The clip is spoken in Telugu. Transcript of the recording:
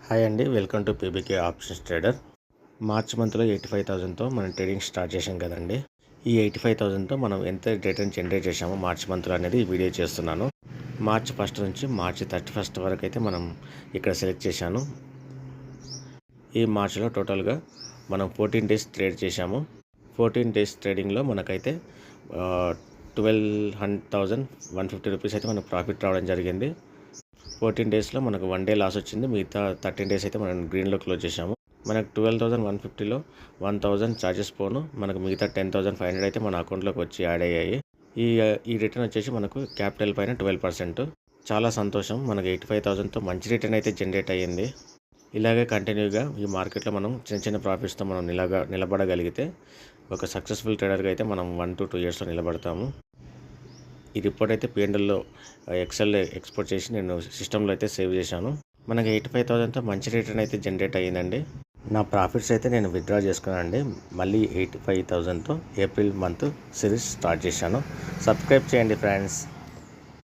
హాయ్ అండి, welcome to PBK options trader. March మంత్లో 85,000తో మనం ట్రేడింగ్ స్టార్ట్ చేసాం కదండి. ఈ 85,000తో మనం ఎంత రిటర్న్ జనరేట్ చేసామో మార్చ్ మంత్లో అనేది ఈ వీడియో చేస్తున్నాను. మార్చ్ 1 నుంచి మార్చ్ 31 వరకు అయితే మనం ఇక్కడ సెలెక్ట్ చేశాను. ఈ మార్చ్లో టోటల్గా మనం 14 డేస్ ట్రేడ్ చేశాము. 14 డేస్ ట్రేడింగ్లో మనకైతే 12,150 రూపీస్ అయితే మనకు ప్రాఫిట్ రావడం జరిగింది. 14 డేస్లో మనకు 1 డే లాస్ వచ్చింది. మిగతా 13 డేస్ అయితే మనం గ్రీన్లో క్లోజ్ చేసాము. మనకు 12,150లో 1,000 ఛార్జెస్ పోను, మనకు మిగతా 10,500 అయితే మన అకౌంట్లోకి వచ్చి యాడ్ అయ్యాయి. ఈ రిటర్న్ వచ్చేసి మనకు క్యాపిటల్ పైన 12%. చాలా సంతోషం, మనకు 85,000తో మంచి రిటర్న్ అయితే జనరేట్ అయ్యింది. ఇలాగే కంటిన్యూగా ఈ మార్కెట్లో మనం చిన్న చిన్న ప్రాఫిట్స్తో మనం నిలబడగలిగితే ఒక సక్సెస్ఫుల్ ట్రేడర్గా అయితే మనం 1 to 2 ఇయర్స్లో నిలబడతాము. ఈ రిపోర్ట్ అయితే పిఎన్ఎల్లో ఎక్సెల్ ఎక్స్పోర్ట్ చేసి నేను సిస్టంలో అయితే సేవ్ చేశాను. మనకి 85,000తో మంచి రిటర్న్ అయితే జనరేట్ అయ్యిందండి. నా ప్రాఫిట్స్ అయితే నేను విత్డ్రా చేసుకున్నానండి. మళ్ళీ 85,000తో ఏప్రిల్ మంత్ సిరీస్ స్టార్ట్ చేశాను. సబ్స్క్రైబ్ చేయండి ఫ్రెండ్స్.